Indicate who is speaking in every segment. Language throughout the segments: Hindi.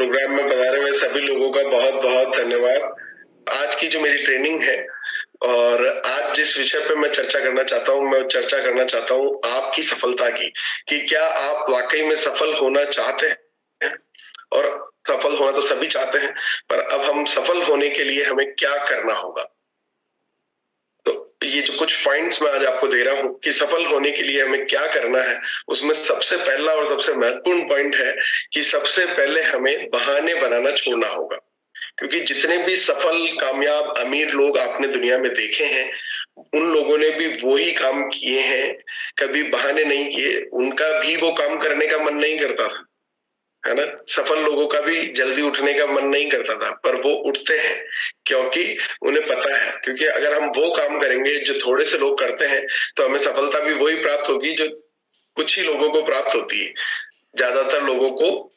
Speaker 1: प्रोग्राम में पधारे हुए सभी लोगों का बहुत बहुत धन्यवाद। आज की जो मेरी ट्रेनिंग है और आज जिस विषय पे मैं चर्चा करना चाहता हूँ, मैं चर्चा करना चाहता हूँ आपकी सफलता की, कि क्या आप वाकई में सफल होना चाहते हैं। और सफल होना तो सभी चाहते हैं, पर अब हम सफल होने के लिए हमें क्या करना होगा। तो ये जो कुछ पॉइंट्स मैं आज आपको दे रहा हूँ कि सफल होने के लिए हमें क्या करना है, उसमें सबसे पहला और सबसे महत्वपूर्ण पॉइंट है कि सबसे पहले हमें बहाने बनाना छोड़ना होगा। क्योंकि जितने भी सफल, कामयाब, अमीर लोग आपने दुनिया में देखे हैं, उन लोगों ने भी वही काम किए हैं, कभी बहाने नहीं किए। उनका भी वो काम करने का मन नहीं करता था, है ना। सफल लोगों का भी जल्दी उठने का मन नहीं करता था, पर वो उठते हैं क्योंकि उन्हें पता है, क्योंकि अगर हम वो काम करेंगे जो थोड़े से लोग करते हैं, तो हमें सफलता भी वही प्राप्त होगी जो कुछ ही लोगों को प्राप्त होती है। ज्यादातर लोगों को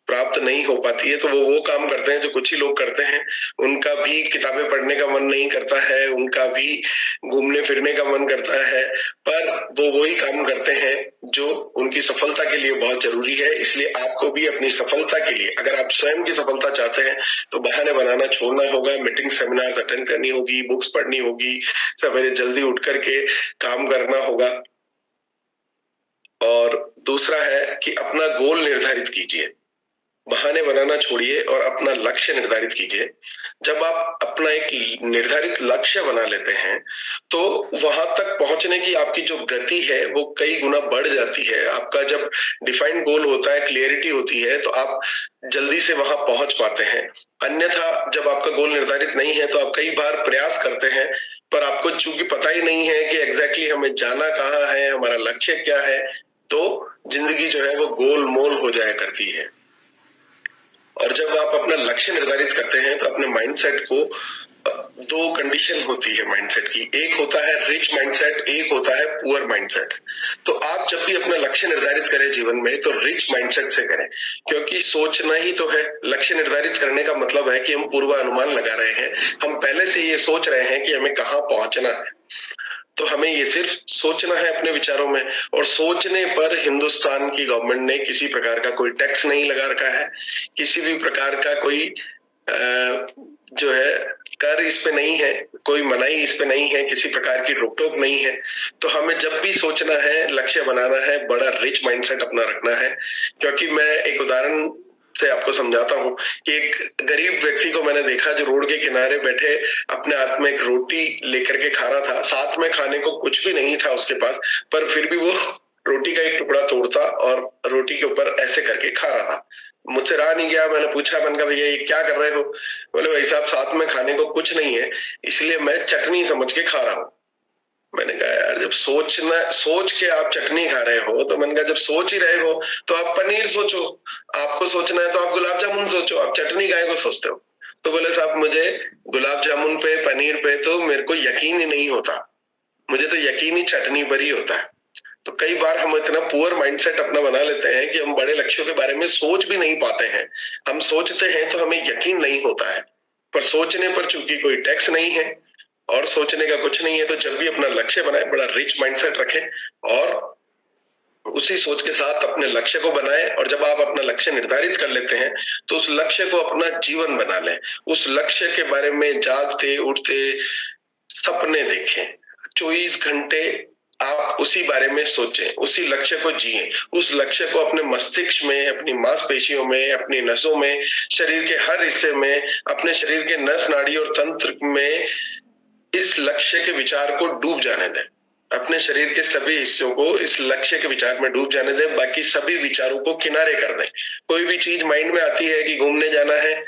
Speaker 1: प्राप्त नहीं हो पाती है, तो वो काम करते हैं जो कुछ ही लोग करते हैं। उनका भी किताबें पढ़ने का मन नहीं करता है, उनका भी घूमने फिरने का मन करता है, पर वो वही काम करते हैं जो उनकी सफलता के लिए बहुत जरूरी है। इसलिए आपको भी अपनी सफलता के लिए, अगर आप स्वयं की सफलता चाहते हैं, तो बहाने बनाना छोड़ना होगा। मीटिंग, सेमिनार अटेंड करनी होगी, बुक्स पढ़नी होगी, सवेरे जल्दी उठ करके काम करना होगा। और दूसरा है कि अपना गोल निर्धारित कीजिए, बहाने बनाना छोड़िए और अपना लक्ष्य निर्धारित कीजिए। जब आप अपना एक निर्धारित लक्ष्य बना लेते हैं, तो वहां तक पहुंचने की आपकी जो गति है वो कई गुना बढ़ जाती है। आपका जब डिफाइंड गोल होता है, क्लियरिटी होती है, तो आप जल्दी से वहां पहुंच पाते हैं। अन्यथा जब आपका गोल निर्धारित नहीं है, तो आप कई बार प्रयास करते हैं, पर आपको चूंकि पता ही नहीं है कि एग्जैक्टली हमें जाना कहाँ है, हमारा लक्ष्य क्या है, तो जिंदगी जो है वो गोलमोल हो जाया करती है। और जब आप अपना लक्ष्य निर्धारित करते हैं, तो अपने माइंडसेट को, दो कंडीशन होती है माइंडसेट की, एक होता है रिच माइंडसेट, एक होता है पुअर माइंडसेट। तो आप जब भी अपना लक्ष्य निर्धारित करें जीवन में, तो रिच माइंडसेट से करें, क्योंकि सोचना ही तो है। लक्ष्य निर्धारित करने का मतलब है कि हम पूर्वानुमान लगा रहे हैं, हम पहले से ये सोच रहे हैं कि हमें कहाँ पहुंचना है। तो हमें ये सिर्फ सोचना है अपने विचारों में, और सोचने पर हिंदुस्तान की गवर्नमेंट ने किसी प्रकार का कोई टैक्स नहीं लगा रखा है, किसी भी प्रकार का कोई जो है कर इस पे नहीं है, कोई मनाही इस पे नहीं है, किसी प्रकार की रोक टोक नहीं है। तो हमें जब भी सोचना है, लक्ष्य बनाना है, बड़ा रिच माइंडसेट अपना रखना है। क्योंकि मैं एक उदाहरण से आपको समझाता हूँ कि एक गरीब व्यक्ति को मैंने देखा जो रोड के किनारे बैठे अपने हाथ में एक रोटी लेकर के खा रहा था। साथ में खाने को कुछ भी नहीं था उसके पास, पर फिर भी वो रोटी का एक टुकड़ा तोड़ता और रोटी के ऊपर ऐसे करके खा रहा था। मुझसे रहा नहीं गया, मैंने पूछा, मैंने कहा भैया ये क्या कर रहे हो। बोले भाई साहब साथ में खाने को कुछ नहीं है, इसलिए मैं चटनी समझ के खा रहा हूँ। मैंने कहा यार, जब सोच के आप चटनी खा रहे हो, तो मैंने कहा जब सोच ही रहे हो तो आप पनीर सोचो। आपको सोचना है तो आप गुलाब जामुन सोचो, आप चटनी काहे को सोचते हो। तो बोले साहब मुझे गुलाब जामुन पे, पनीर पे तो मेरे को यकीन ही नहीं होता, मुझे तो यकीन ही चटनी पर ही होता है। तो कई बार हम इतना पुअर माइंडसेट अपना बना लेते हैं कि हम बड़े लक्ष्यों के बारे में सोच भी नहीं पाते हैं। हम सोचते हैं तो हमें यकीन नहीं होता है, पर सोचने पर चूंकि कोई टैक्स नहीं है और सोचने का कुछ नहीं है, तो जब भी अपना लक्ष्य बनाए, बड़ा रिच माइंडसेट रखें और उसी सोच के साथ अपने लक्ष्य को बनाएं। और जब आप अपना लक्ष्य निर्धारित कर लेते हैं, तो उस लक्ष्य को अपना जीवन बना लें। उस लक्ष्य के बारे में जागते उठते सपने देखें, 24 घंटे आप उसी बारे में सोचें, उसी लक्ष्य को जिएं, उस लक्ष्य को अपने मस्तिष्क में, अपनी मांसपेशियों में, अपनी नसों में, शरीर के हर हिस्से में, अपने शरीर के नस नाड़ी और तंत्र में इस लक्ष्य के विचार को डूब जाने दें। अपने शरीर के सभी हिस्सों को इस लक्ष्य के विचार में डूब जाने दें, बाकी सभी विचारों को किनारे कर दें। कोई भी चीज माइंड में आती है कि घूमने जाना है,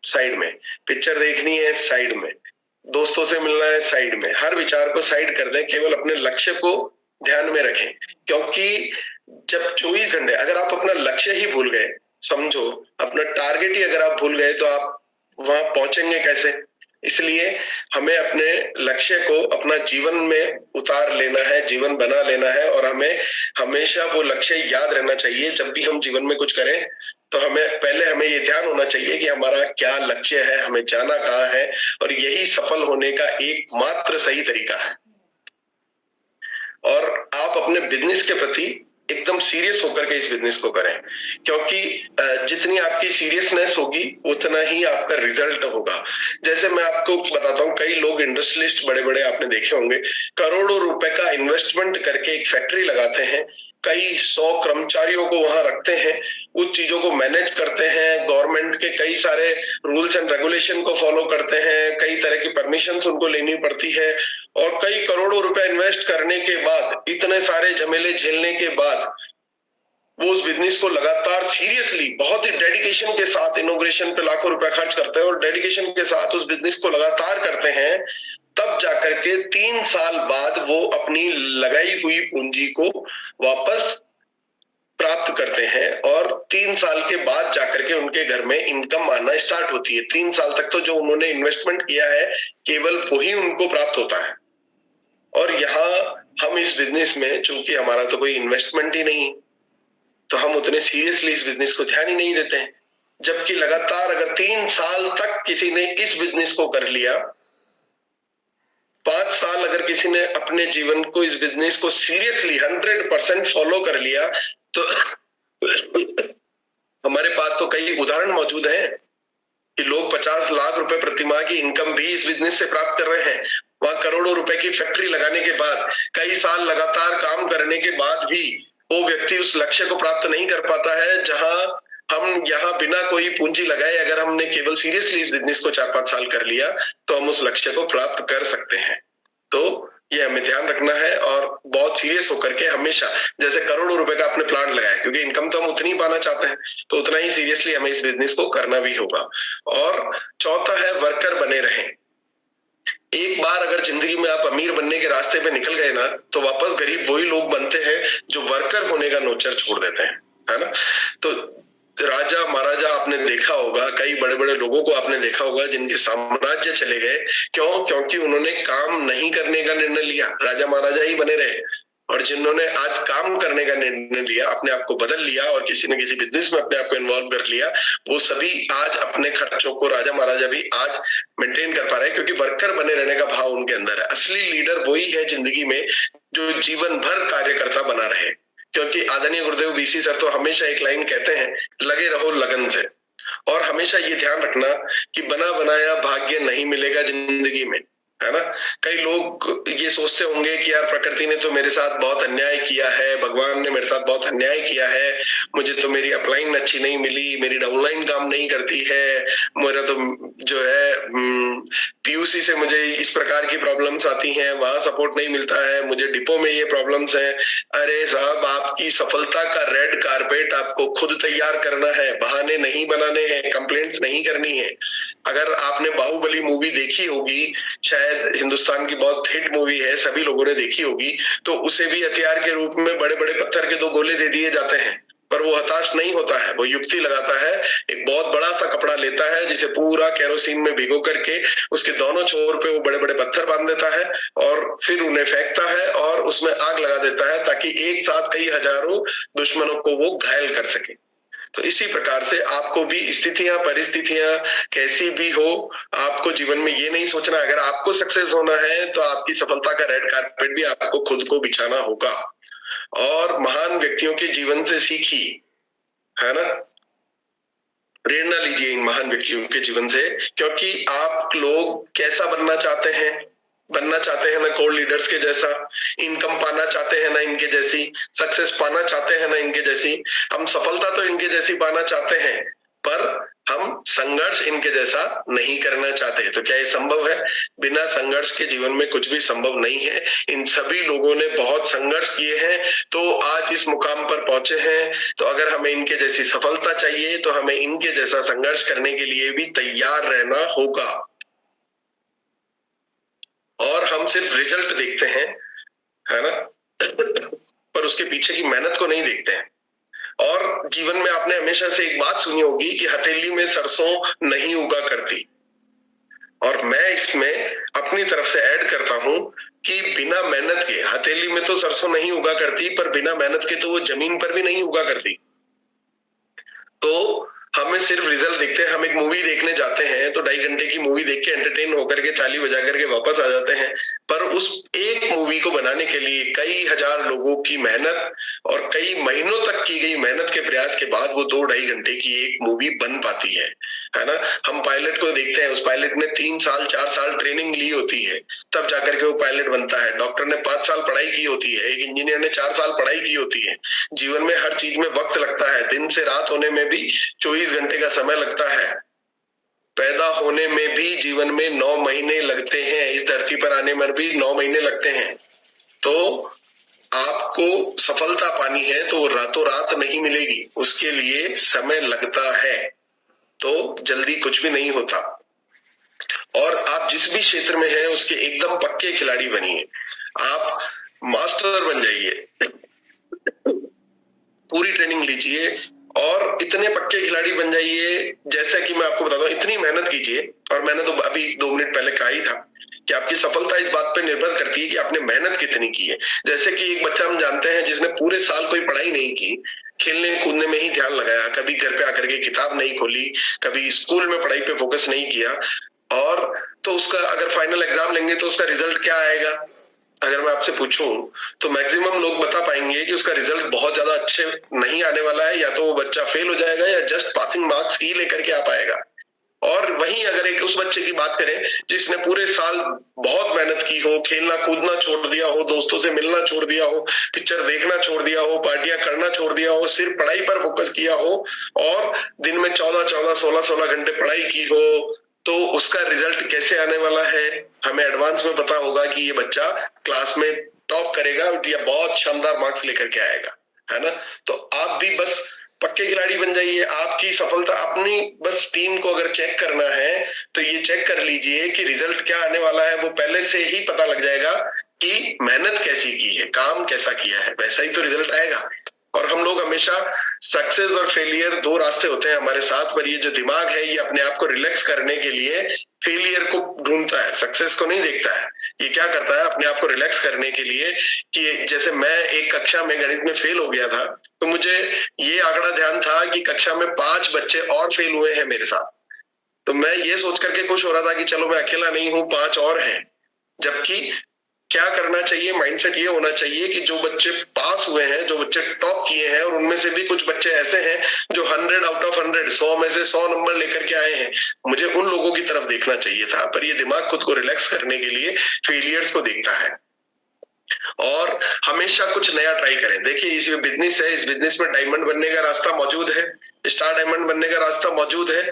Speaker 1: साइड में, पिक्चर देखनी है साइड में, दोस्तों से मिलना है साइड में, हर विचार को साइड कर दें, केवल अपने लक्ष्य को ध्यान में रखें। क्योंकि जब 24 घंटे अगर आप अपना लक्ष्य ही भूल गए, समझो अपना टारगेट ही अगर आप भूल गए, तो आप वहां पहुंचेंगे कैसे। इसलिए हमें अपने लक्ष्य को अपना जीवन में उतार लेना है, जीवन बना लेना है, और हमें हमेशा वो लक्ष्य याद रहना चाहिए। जब भी हम जीवन में कुछ करें, तो हमें ये ध्यान होना चाहिए कि हमारा क्या लक्ष्य है, हमें जाना कहाँ है, और यही सफल होने का एकमात्र सही तरीका है। और आप अपने बिजनेस के प्रति एकदम सीरियस होकर के इस बिजनेस को करें, क्योंकि जितनी आपकी सीरियसनेस होगी उतना ही आपका रिजल्ट होगा। जैसे मैं आपको बताता हूँ, कई लोग इंडस्ट्रियलिस्ट बड़े बड़े आपने देखे होंगे, करोड़ों रुपए का इन्वेस्टमेंट करके एक फैक्ट्री लगाते हैं, कई 100 कर्मचारियों को वहां रखते हैं, उस चीजों को मैनेज करते हैं, गवर्नमेंट के कई सारे रूल्स एंड रेगुलेशन को फॉलो करते हैं, कई तरह की परमिशन उनको लेनी पड़ती है, और कई करोड़ों रुपए इन्वेस्ट करने के बाद, इतने सारे झमेले झेलने के बाद वो उस बिजनेस को लगातार सीरियसली बहुत ही डेडिकेशन के साथ इनोग्रेशन पे लाखों रुपए खर्च करते हैं और डेडिकेशन के साथ उस बिजनेस को लगातार करते हैं, तब जाकर के 3 साल बाद वो अपनी लगाई हुई पूंजी को वापस प्राप्त करते हैं, और 3 साल के बाद जाकर के उनके घर में इनकम आना स्टार्ट होती है। 3 साल तक तो जो उन्होंने इन्वेस्टमेंट किया है केवल वही उनको प्राप्त होता है। और यहाँ हम इस बिजनेस में, चूंकि हमारा तो कोई इन्वेस्टमेंट ही नहीं, तो हम उतने सीरियसली इस बिजनेस को ध्यान ही नहीं देते हैं। जबकि लगातार अगर 3 साल तक किसी ने इस बिजनेस को कर लिया, 5 साल अगर किसी ने अपने जीवन को, इस बिजनेस को सीरियसली 100% फॉलो कर लिया, तो हमारे पास तो कई उदाहरण मौजूद हैं कि लोग 50 लाख रुपए प्रतिमाह की इनकम भी इस बिजनेस से प्राप्त कर रहे हैं। वहां करोड़ों रुपए की फैक्ट्री लगाने के बाद, कई साल लगातार काम करने के बाद भी वो व्यक्ति उस लक्ष्य को प्राप्त नहीं कर पाता है, जहां हम यहाँ बिना कोई पूंजी लगाए अगर हमने केवल सीरियसली इस बिजनेस को 4-5 साल कर लिया तो हम उस लक्ष्य को प्राप्त कर सकते हैं। तो ये हमें ध्यान रखना है और बहुत सीरियस होकर के हमेशा, जैसे करोड़ों रुपए का आपने प्लान लगाया, क्योंकि इनकम तो हम उतनी पाना चाहते हैं, तो उतना ही सीरियसली हमें इस बिजनेस को करना भी होगा। और चौथा है, वर्कर बने रहें। एक बार अगर जिंदगी में आप अमीर बनने के रास्ते पे निकल गए ना, तो वापस गरीब वही लोग बनते हैं जो वर्कर होने का नोचर छोड़ देते हैं, है ना। तो राजा महाराजा आपने देखा होगा, कई बड़े बड़े लोगों को आपने देखा होगा जिनके साम्राज्य चले गए, क्यों? क्योंकि उन्होंने काम नहीं करने का निर्णय लिया, राजा महाराजा ही बने रहे। और जिन्होंने आज काम करने का निर्णय लिया, अपने आप को बदल लिया और किसी न किसी बिजनेस में अपने आप को इन्वॉल्व कर लिया, वो सभी आज अपने खर्चों को, राजा महाराजा भी आज मेंटेन कर पा रहे हैं, क्योंकि वर्कर बने रहने का भाव उनके अंदर है। असली लीडर वही है जिंदगी में जो जीवन भर कार्यकर्ता बना रहे, क्योंकि आदरणीय गुरुदेव बीसी सर तो हमेशा एक लाइन कहते हैं, लगे रहो लगन से। और हमेशा ये ध्यान रखना कि बना बनाया भाग्य नहीं मिलेगा जिंदगी में, है ना। कई लोग ये सोचते होंगे कि यार प्रकृति ने तो मेरे साथ बहुत अन्याय किया है, भगवान ने मेरे साथ बहुत अन्याय किया है, मुझे तो मेरी अपलाइन अच्छी नहीं मिली, मेरी डाउनलाइन काम नहीं करती है, मेरा तो जो है पीयूसी से मुझे इस प्रकार की प्रॉब्लम्स आती हैं, वहां सपोर्ट नहीं मिलता है, मुझे डिपो में ये प्रॉब्लम्स हैं। अरे साहब, आपकी सफलता का रेड कारपेट आपको खुद तैयार करना है, बहाने नहीं बनाने हैं, कंप्लेंट्स नहीं करनी है। अगर आपने बाहुबली मूवी देखी होगी, शायद हिंदुस्तान की बहुत हिट मूवी है, सभी लोगों ने देखी होगी, तो उसे भी हथियार के रूप में बड़े बड़े पत्थर के 2 गोले दे दिए जाते हैं, पर वो हताश नहीं होता है, वो युक्ति लगाता है। एक बहुत बड़ा सा कपड़ा लेता है, जिसे पूरा केरोसिन में भिगो करके उसके दोनों छोर पे वो बड़े बड़े पत्थर बांध देता है और फिर उन्हें फेंकता है और उसमें आग लगा देता है, ताकि एक साथ कई हजारों दुश्मनों को वो घायल कर सके। तो इसी प्रकार से आपको भी स्थितियां, परिस्थितियां कैसी भी हो, आपको जीवन में ये नहीं सोचना, अगर आपको सक्सेस होना है तो आपकी सफलता का रेड कारपेट भी आपको खुद को बिछाना होगा। और महान व्यक्तियों के जीवन से सीखिए, है ना, प्रेरणा लीजिए इन महान व्यक्तियों के जीवन से, क्योंकि आप लोग कैसा बनना चाहते हैं? बनना चाहते हैं ना कोर लीडर्स के जैसा, इनकम पाना चाहते हैं ना इनके जैसी, सक्सेस पाना चाहते हैं ना इनके जैसी, हम सफलता तो इनके जैसी पाना चाहते हैं, पर हम संघर्ष इनके जैसा नहीं करना चाहते। तो क्या ये संभव है? बिना संघर्ष के जीवन में कुछ भी संभव नहीं है। इन सभी लोगों ने बहुत संघर्ष किए हैं तो आज इस मुकाम पर पहुंचे हैं। तो अगर हमें इनके जैसी सफलता चाहिए तो हमें इनके जैसा संघर्ष करने के लिए भी तैयार रहना होगा। और हम सिर्फ रिजल्ट देखते हैं, है ना, पर उसके पीछे की मेहनत को नहीं देखते हैं। और जीवन में आपने हमेशा से एक बात सुनी होगी कि हथेली में सरसों नहीं उगा करती, और मैं इसमें अपनी तरफ से ऐड करता हूं कि बिना मेहनत के हथेली में तो सरसों नहीं उगा करती, पर बिना मेहनत के तो वो जमीन पर भी नहीं उगा करती। तो हमें सिर्फ रिजल्ट देखते हैं। हम एक मूवी देखने जाते हैं तो 2.5 घंटे की मूवी देख के एंटरटेन होकर के ताली बजा करके वापस आ जाते हैं, पर और उस एक मूवी को बनाने के लिए कई हजार लोगों की मेहनत और कई महीनों तक की गई मेहनत के प्रयास के बाद वो 2-2.5 घंटे की एक मूवी बन पाती है ना। हम पायलट को देखते हैं, उस पायलट ने 3 साल 4 साल ट्रेनिंग ली होती है, तब जाकर के वो पायलट बनता है। डॉक्टर ने 5 साल पढ़ाई की होती है, एक इंजीनियर ने 4 साल पढ़ाई की होती है। जीवन में हर चीज में वक्त लगता है, दिन से रात होने में भी 24 घंटे का समय लगता है। पैदा होने में भी जीवन में 9 महीने लगते हैं, इस धरती पर आने में भी 9 महीने लगते हैं। तो आपको सफलता पानी है तो रातों रात नहीं मिलेगी, उसके लिए समय लगता है, तो जल्दी कुछ भी नहीं होता। और आप जिस भी क्षेत्र में हैं उसके एकदम पक्के खिलाड़ी बनिए, आप मास्टर बन जाइए, पूरी ट्रेनिंग लीजिए और इतने पक्के खिलाड़ी बन जाइए। जैसा कि मैं आपको बताता हूँ, इतनी मेहनत कीजिए, और मैंने तो अभी 2 मिनट पहले कहा ही था कि आपकी सफलता इस बात पे निर्भर करती है कि आपने मेहनत कितनी की है। जैसे कि एक बच्चा हम जानते हैं जिसने पूरे साल कोई पढ़ाई नहीं की, खेलने कूदने में ही ध्यान लगाया, कभी घर पे आकर के किताब नहीं खोली, कभी स्कूल में पढ़ाई पे फोकस नहीं किया, और तो उसका अगर फाइनल एग्जाम लेंगे तो उसका रिजल्ट क्या आएगा? अगर मैं आपसे पूछूं तो मैक्सिमम लोग बता पाएंगे कि उसका रिजल्ट बहुत ज्यादा अच्छे नहीं आने वाला है, या तो वो बच्चा फेल हो जाएगा या जस्ट पासिंग मार्क्स ही लेकर के आ पाएगा। और वहीं अगर एक उस बच्चे की बात करें जिसने पूरे साल बहुत मेहनत की हो, खेलना कूदना छोड़ दिया हो, दोस्तों से मिलना छोड़ दिया हो, पिक्चर देखना छोड़ दिया हो, पार्टियां करना छोड़ दिया हो, सिर्फ पढ़ाई पर फोकस किया हो, और दिन में 14-14 16-16 घंटे पढ़ाई की हो, तो उसका रिजल्ट कैसे आने वाला है? हमें एडवांस में पता होगा कि ये बच्चा क्लास में टॉप करेगा या बहुत शानदार मार्क्स लेकर के आएगा, है ना। तो आप भी बस पक्के खिलाड़ी बन जाइए। आपकी सफलता अपनी बस टीम को अगर चेक करना है तो ये चेक कर लीजिए कि रिजल्ट क्या आने वाला है, वो पहले से ही पता लग जाएगा कि मेहनत कैसी की है, काम कैसा किया है, वैसा ही तो रिजल्ट आएगा। और हम लोग हमेशा सक्सेस और फेलियर 2 रास्ते होते हैं हमारे साथ, पर ये जो दिमाग है ये अपने आप को रिलैक्स करने के लिए फेलियर को ढूंढता है, सक्सेस को नहीं देखता है। ये क्या करता है अपने आप को रिलैक्स करने के लिए, कि जैसे मैं एक कक्षा में गणित में फेल हो गया था, तो मुझे ये आंकड़ा ध्यान था कि कक्षा में 5 बच्चे और फेल हुए हैं मेरे साथ, तो मैं ये सोच करके खुश हो रहा था कि चलो मैं अकेला नहीं हूं, 5 और हैं। जबकि क्या करना चाहिए, माइंडसेट ये होना चाहिए कि जो बच्चे पास हुए हैं, जो बच्चे टॉप किए हैं, और उनमें से भी कुछ बच्चे ऐसे हैं जो 100 आउट ऑफ 100 100 में से 100 नंबर लेकर के आए हैं, मुझे उन लोगों की तरफ देखना चाहिए था। पर ये दिमाग खुद को रिलैक्स करने के लिए फेलियर्स को देखता है। और हमेशा कुछ नया ट्राई करें। देखिए इस बिजनेस है, इस बिजनेस में डायमंड बनने का रास्ता मौजूद है, स्टार डायमंड बनने का रास्ता मौजूद है,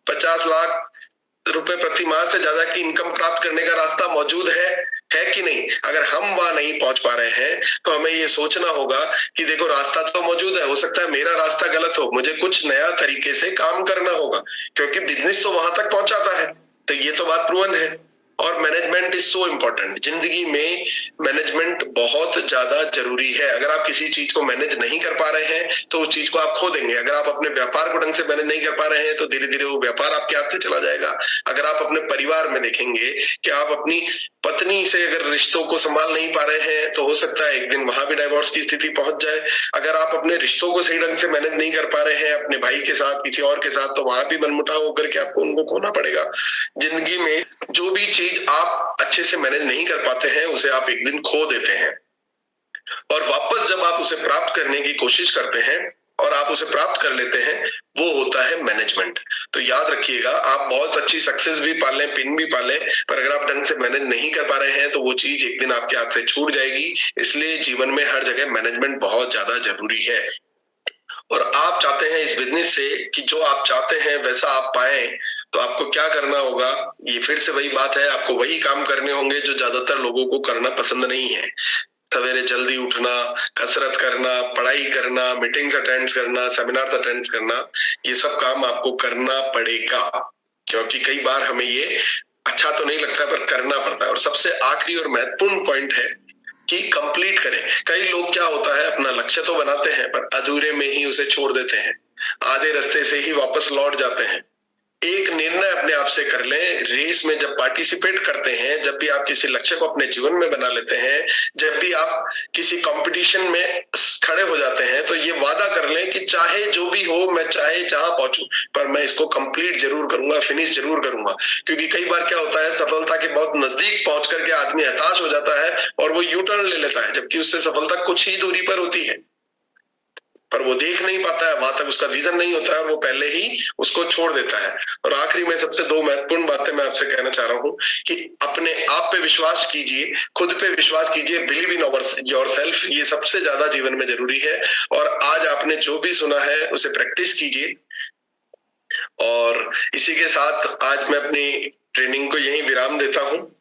Speaker 1: 50 लाख रुपए प्रति माह से ज्यादा की इनकम प्राप्त करने का रास्ता मौजूद है कि नहीं? अगर हम वहां नहीं पहुंच पा रहे हैं तो हमें ये सोचना होगा कि देखो रास्ता तो मौजूद है, हो सकता है मेरा रास्ता गलत हो, मुझे कुछ नया तरीके से काम करना होगा, क्योंकि बिजनेस तो वहां तक पहुंचाता है, तो ये तो बात प्रूवन है। और मैनेजमेंट इज सो इम्पोर्टेंट, जिंदगी में मैनेजमेंट बहुत ज्यादा जरूरी है। अगर आप किसी चीज को मैनेज नहीं कर पा रहे हैं तो उस चीज को आप खो देंगे। अगर आप अपने व्यापार को ढंग से मैनेज नहीं कर पा रहे हैं तो धीरे धीरे वो व्यापार आपके हाथ से चला जाएगा। अगर आप अपने परिवार में देखेंगे कि आप अपनी पत्नी से अगर रिश्तों को संभाल नहीं पा रहे हैं तो हो सकता है एक दिन वहां भी डाइवोर्स की स्थिति पहुंच जाए। अगर आप अपने रिश्तों को सही ढंग से मैनेज नहीं कर पा रहे हैं अपने भाई के साथ, किसी और के साथ, तो वहां भी मनमुटाव होकर के आपको उनको खोना पड़ेगा। जिंदगी में जो भी चीज आप अच्छे से मैनेज नहीं कर पाते हैं उसे आप एक दिन खो देते हैं, और वापस जब आप उसे प्राप्त करने की कोशिश करते हैं और आप उसे प्राप्त कर लेते हैं, वो होता है मैनेजमेंट। तो याद रखिएगा, आप बहुत अच्छी सक्सेस भी पालें, पिन भी पालें, पर अगर आप ढंग से मैनेज नहीं कर पा रहे हैं तो वो चीज एक दिन आपके हाथ से छूट जाएगी। इसलिए जीवन में हर जगह मैनेजमेंट बहुत ज्यादा जरूरी है। और आप चाहते हैं इस बिजनेस से कि जो आप चाहते हैं वैसा आप पाएं, तो आपको क्या करना होगा? ये फिर से वही बात है, आपको वही काम करने होंगे जो ज्यादातर लोगों को करना पसंद नहीं है। सवेरे जल्दी उठना, कसरत करना, पढ़ाई करना, मीटिंग्स अटेंड करना, सेमिनार अटेंड करना, ये सब काम आपको करना पड़ेगा, क्योंकि कई बार हमें ये अच्छा तो नहीं लगता पर करना पड़ता है। और सबसे आखिरी और महत्वपूर्ण पॉइंट है कि कंप्लीट करें। कई लोग क्या होता है, अपना लक्ष्य तो बनाते हैं पर अधूरे में ही उसे छोड़ देते हैं, आधे रास्ते से ही वापस लौट जाते हैं। एक निर्णय अपने आप से कर लें, रेस में जब पार्टिसिपेट करते हैं, जब भी आप किसी लक्ष्य को अपने जीवन में बना लेते हैं, जब भी आप किसी कंपटीशन में खड़े हो जाते हैं, तो ये वादा कर लें कि चाहे जो भी हो, मैं चाहे जहां पहुंचूं, पर मैं इसको कंप्लीट जरूर करूंगा, फिनिश जरूर करूंगा। क्योंकि कई बार क्या होता है, सफलता के बहुत नजदीक पहुंच करके आदमी हताश हो जाता है और वो यू टर्न ले लेता है, जबकि उससे सफलता कुछ ही दूरी पर होती है, पर वो देख नहीं पाता है, वहां तक उसका विजन नहीं होता है और वो पहले ही उसको छोड़ देता है। और आखिरी में सबसे दो महत्वपूर्ण बातें मैं आपसे कहना चाह रहा हूं कि अपने आप पे विश्वास कीजिए, खुद पे विश्वास कीजिए, बिलीव इन योरसेल्फ, ये सबसे ज्यादा जीवन में जरूरी है। और आज आपने जो भी सुना है उसे प्रैक्टिस कीजिए। और इसी के साथ आज मैं अपनी ट्रेनिंग को यहीं विराम देता हूं।